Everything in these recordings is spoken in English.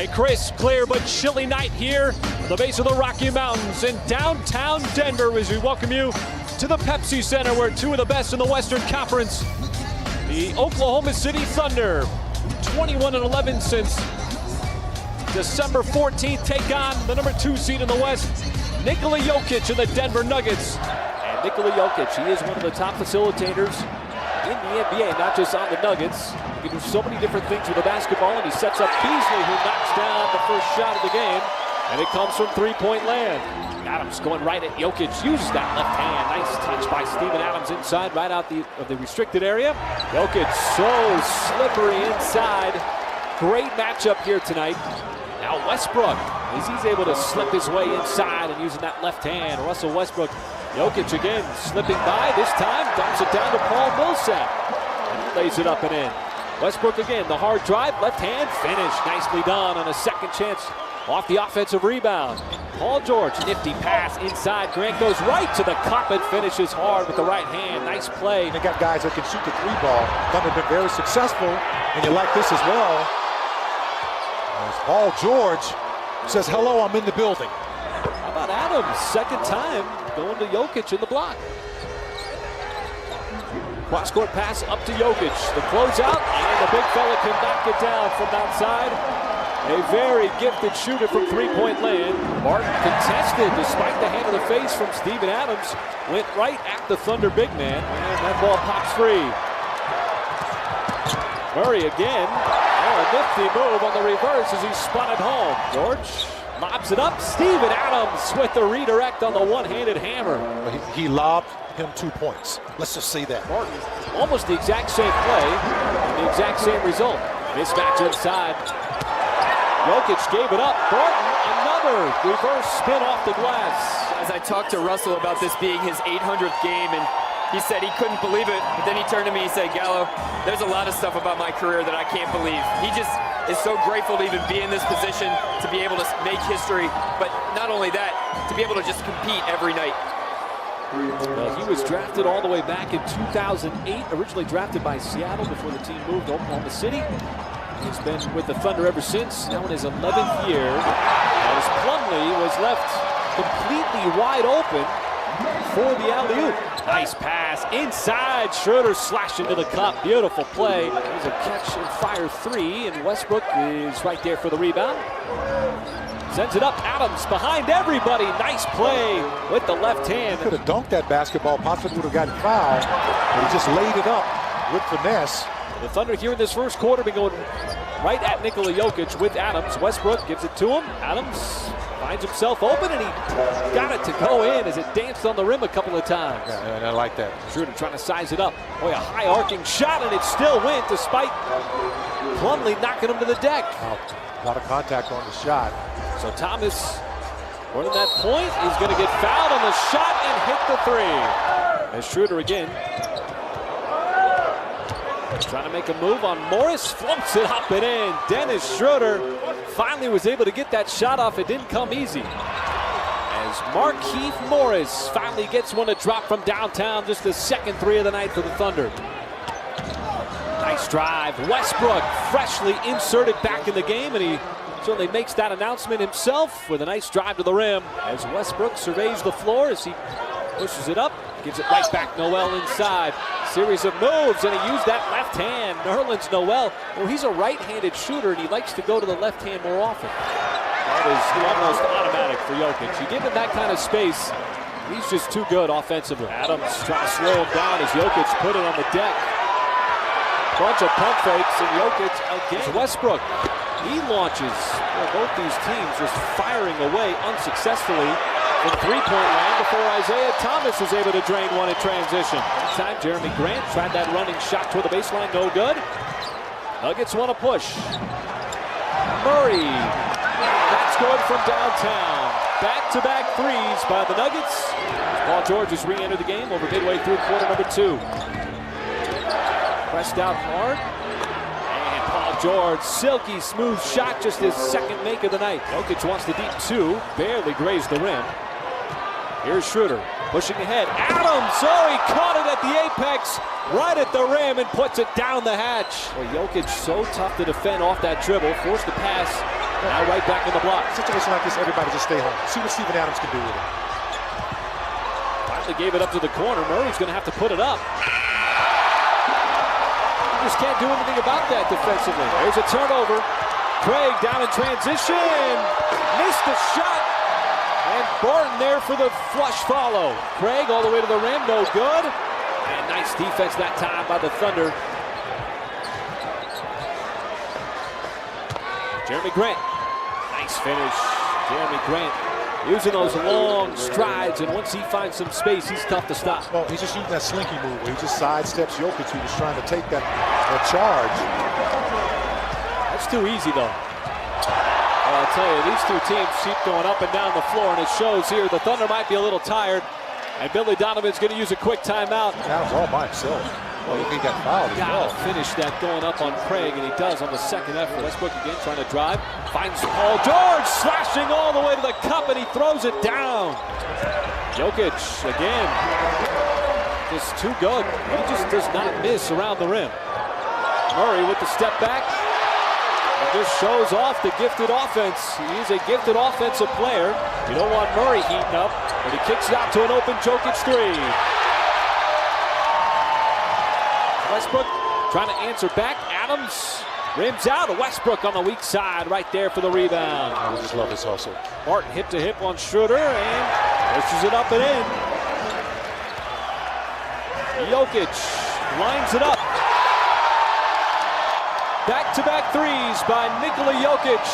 A crisp, clear, but chilly night here at the base of the Rocky Mountains in downtown Denver as we welcome you to the Pepsi Center, where two of the best in the Western Conference, the Oklahoma City Thunder, 21-11 since December 14th, take on the number 2 seed in the West, Nikola Jokic and the Denver Nuggets. And Nikola Jokic, he is one of the top facilitators in the NBA, not just on the Nuggets. He can do so many different things with the basketball, and he sets up Beasley, who knocks down the first shot of the game, and it comes from three-point land. Adams going right at Jokic, uses that left hand. Nice touch by Steven Adams inside, right out of the restricted area. Jokic so slippery inside. Great matchup here tonight. Now Westbrook, as he's able to slip his way inside and using that left hand. Russell Westbrook, Jokic again slipping by. This time dumps it down to Paul Millsap, and he lays it up and in. Westbrook again, the hard drive, left hand finish. Nicely done on a second chance off the offensive rebound. Paul George, nifty pass inside. Grant goes right to the cup and finishes hard with the right hand. Nice play. They got guys that can shoot the three ball. Thunder been very successful, and you like this as well. As Paul George says, hello, I'm in the building. How about Adams? Second time going to Jokic in the block. Cross-court pass up to Jokic. The closeout, and the big fella can knock it down from outside. A very gifted shooter from three-point land. Martin contested despite the hand of the face from Steven Adams. Went right at the Thunder big man, and that ball pops free. Murray again. Oh, a nifty move on the reverse as he spun it home. George lobs it up. Steven Adams with the redirect on the one-handed hammer. He lobbed him 2 points. Let's just say that. Martin, almost the exact same play, the exact same result. Mismatch inside. Jokic gave it up. Martin, another reverse spin off the glass. As I talked to Russell about this being his 800th game, and he said he couldn't believe it, but then he turned to me and said, Gallo, there's a lot of stuff about my career that I can't believe. He just is so grateful to even be in this position, to be able to make history, but not only that, to be able to just compete every night. Well, he was drafted all the way back in 2008, originally drafted by Seattle before the team moved to Oklahoma City. He's been with the Thunder ever since, now in his 11th year, as Plumlee was left completely wide open for the alley-oop. Nice pass inside. Schroeder slashed into the cup. Beautiful play. There's a catch and fire three, and Westbrook is right there for the rebound. Sends it up. Adams behind everybody. Nice play with the left hand. Could have dunked that basketball, possibly would have gotten fouled, but he just laid it up with finesse. The Thunder here in this first quarter been going right at Nikola Jokic with Adams. Westbrook gives it to him. Adams finds himself open, and he got it to go in as it danced on the rim a couple of times. Yeah, and I like that. Schroeder trying to size it up. Boy, a high arcing shot, and it still went despite Plumlee knocking him to the deck. Wow. A lot of contact on the shot. So Thomas, more than that point, is going to get fouled on the shot and hit the three. As Schroeder again trying to make a move on Morris, floats it up and in. Dennis Schroeder finally was able to get that shot off. It didn't come easy, as Markieff Morris finally gets one to drop from downtown. Just the second three of the night for the Thunder. Nice drive. Westbrook freshly inserted back in the game, and he certainly makes that announcement himself with a nice drive to the rim as Westbrook surveys the floor as he pushes it up, gives it right back. Noel inside. Series of moves, and he used that left hand. Nerlens Noel, well, he's a right-handed shooter, and he likes to go to the left hand more often. That is almost automatic for Jokic. You give him that kind of space, he's just too good offensively. Adams trying to slow him down as Jokic put it on the deck. Bunch of pump fakes, and Jokic again. Westbrook, he launches. Well, both these teams just firing away unsuccessfully from three-point land before Isaiah Thomas is able to drain one in transition. This time, Jeremy Grant tried that running shot toward the baseline, no good. Nuggets want to push. Murray, that's good from downtown. Back-to-back threes by the Nuggets. Paul George has re-entered the game over midway through quarter number 2. Pressed out hard. And Paul George, silky smooth shot, just his second make of the night. Jokic wants the deep two, barely grazed the rim. Here's Schroeder pushing ahead. Adams, oh, he caught it at the apex, right at the rim, and puts it down the hatch. Well, Jokic so tough to defend off that dribble, forced the pass Now right back on the block. Situation like this, everybody just stay home. See what Steven Adams can do with it. Finally gave it up to the corner. Murray's going to have to put it up. He just can't do anything about that defensively. There's a turnover. Craig down in transition. Missed the shot. And Barton there for the flush follow. Craig all the way to the rim. No good. And nice defense that time by the Thunder. Jeremy Grant. Nice finish. Jeremy Grant using those long strides, and once he finds some space, he's tough to stop. Well, he's just using that slinky move where he just sidesteps Jokic, who was trying to take that charge. That's too easy, though. Well, I'll tell you, these two teams keep going up and down the floor, and it shows here. The Thunder might be a little tired, and Billy Donovan's going to use a quick timeout. That was all by himself. Well, he got fouled as well. Gotta finish that going up on Craig, and he does on the second effort. Westbrook again trying to drive. Finds Paul George slashing all the way to the cup, and he throws it down. Jokic again. Just too good. He just does not miss around the rim. Murray with the step back. And just shows off the gifted offense. He's a gifted offensive player. You don't want Murray heating up, but he kicks it out to an open Jokic three. Westbrook trying to answer back. Adams rims out. Westbrook on the weak side right there for the rebound. I just love his hustle. Martin hip to hip on Schroeder and pushes it up and in. Jokic lines it up. Back-to-back threes by Nikola Jokic.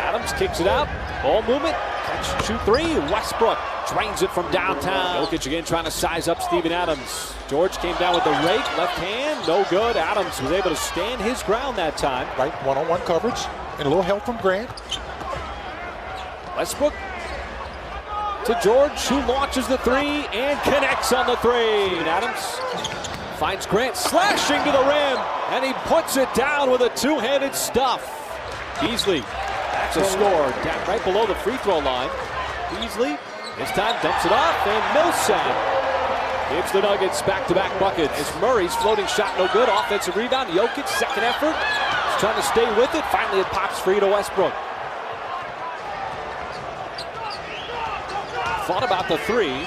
Adams kicks it out. Ball movement. Catch, shoot three. Westbrook drains it from downtown. Jokic again trying to size up Steven Adams. George came down with the rake. Left hand. No good. Adams was able to stand his ground that time. Right, one-on-one coverage. And a little help from Grant. Westbrook to George, who launches the three and connects on the three. And Adams finds Grant slashing to the rim, and he puts it down with a two-handed stuff. Beasley, that's a score, down right below the free throw line. Beasley, this time dumps it off, and Millsap gives the Nuggets back-to-back buckets. As Murray's floating shot no good, offensive rebound. Jokic, second effort, he's trying to stay with it. Finally, it pops free to Westbrook. Thought about the three,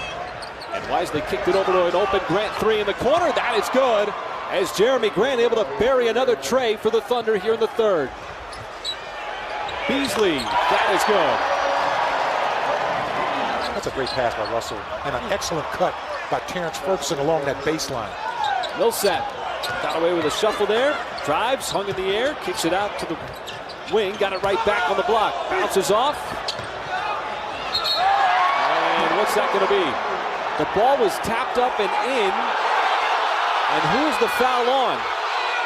and wisely kicked it over to an open Grant three in the corner. That is good, as Jeremy Grant able to bury another tray for the Thunder here in the third. Beasley, that is good. That's a great pass by Russell, and an excellent cut by Terrence Ferguson along that baseline. Millsap got away with a shuffle there, drives, hung in the air, kicks it out to the wing, got it right back on the block, bounces off. And what's that going to be? The ball was tapped up and in, and who's the foul on?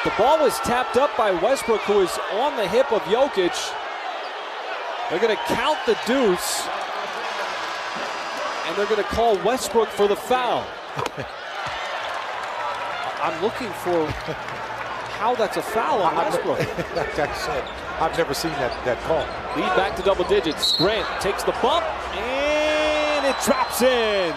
The ball was tapped up by Westbrook, who is on the hip of Jokic. They're going to count the deuce, and they're going to call Westbrook for the foul. I'm looking for how that's a foul on Westbrook. Like I said, I've never seen that call. Lead back to double digits. Grant takes the bump, and it drops in.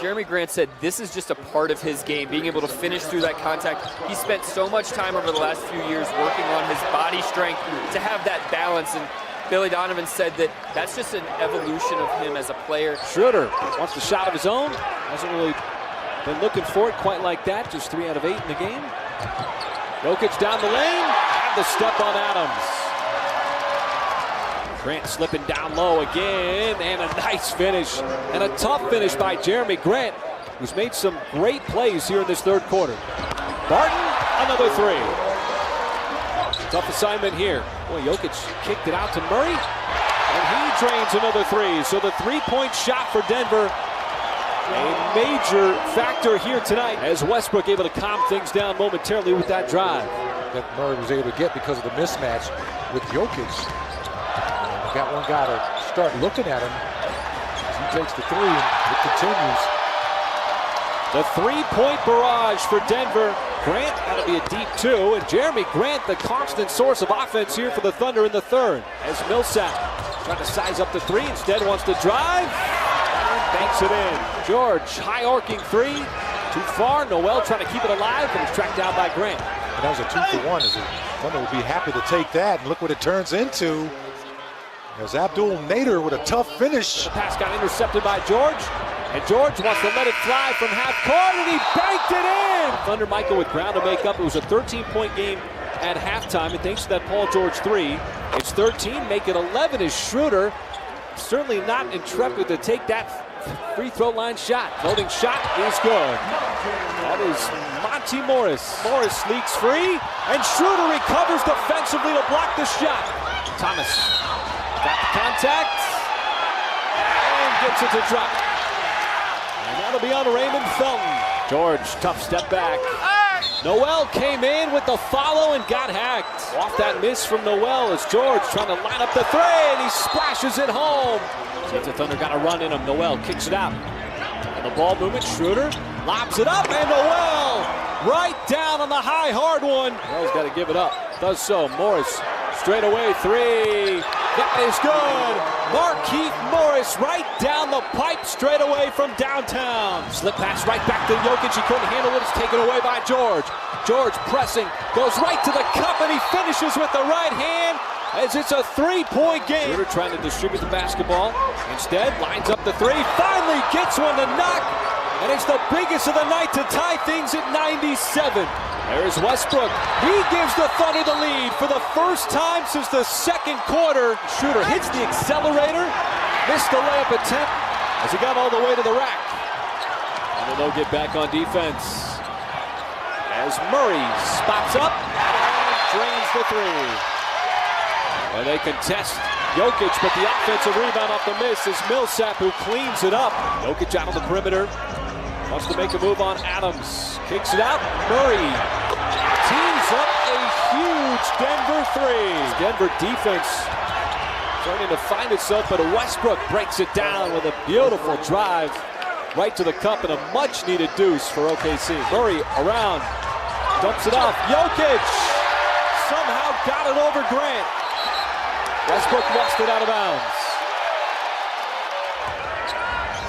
Jeremy Grant said this is just a part of his game, being able to finish through that contact. He spent so much time over the last few years working on his body strength to have that balance, and Billy Donovan said that that's just an evolution of him as a player. Schroeder wants the shot of his own. Hasn't really been looking for it quite like that. Just 3 out of 8 in the game. Jokic down the lane, and the step on Adams. Grant slipping down low again, and a nice finish. And a tough finish by Jeremy Grant, who's made some great plays here in this third quarter. Barton, another three. Tough assignment here. Boy, Jokic kicked it out to Murray, and he drains another three. So the three-point shot for Denver, a major factor here tonight, as Westbrook able to calm things down momentarily with that drive. That Murray was able to get because of the mismatch with Jokic. Got one guy to start looking at him. He takes the three, and it continues. The three-point barrage for Denver. Grant got to be a deep two, and Jeremy Grant, the constant source of offense here for the Thunder in the third. As Millsap trying to size up the three, instead wants to drive, and banks it in. George, high arcing three, too far. Noel trying to keep it alive, and it's tracked down by Grant. And that was a 2-for-1. Thunder would be happy to take that, and look what it turns into. There's Abdul Nader with a tough finish. The pass got intercepted by George, and George wants to let it fly from half court, and he banked it in! Thunder Michael with ground to make up. It was a 13-point game at halftime, and thanks to that Paul George 3, it's 13, make it 11 as Schroeder, certainly not intrepid to take that free throw line shot. Floating shot is good. That is Monty Morris. Morris sneaks free, and Schroeder recovers defensively to block the shot. Thomas got the contact, and gets it to drop. And that'll be on Raymond Felton. George, tough step back. Noel came in with the follow and got hacked. Off that miss from Noel as George trying to line up the three, and he splashes it home. Seems the Thunder got a run in him. Noel kicks it out. And the ball movement, Schroeder lobs it up, and Noel right down on the high, hard one. Noel's got to give it up. Does so. Morris straight away three. That is good. Markieff Morris right down the pipe straight away from downtown. Slip pass right back to Jokic. He couldn't handle it. It's taken away by George. George pressing, goes right to the cup, and he finishes with the right hand as it's a three-point game. Schroeder trying to distribute the basketball. Instead, lines up the three. Finally gets one to knock. And it's the biggest of the night to tie things at 97. There's Westbrook. He gives the Thunder the lead for the first time since the second quarter. Schroeder hits the accelerator, missed the layup attempt as he got all the way to the rack. And then they'll get back on defense as Murray spots up and drains the three. And they contest Jokic, but the offensive rebound off the miss is Millsap, who cleans it up. Jokic out on the perimeter. Wants to make a move on Adams. Kicks it out. Murray teams up a huge Denver three. Denver defense starting to find itself, but Westbrook breaks it down with a beautiful drive right to the cup and a much-needed deuce for OKC. Murray around, dumps it off. Jokic somehow got it over Grant. Westbrook lost it out of bounds.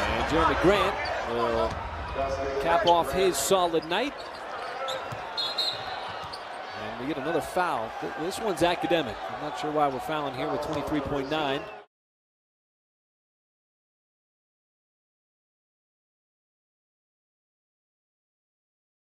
And Jeremy Grant will cap off his solid night. And we get another foul. This one's academic. I'm not sure why we're fouling here with 23.9.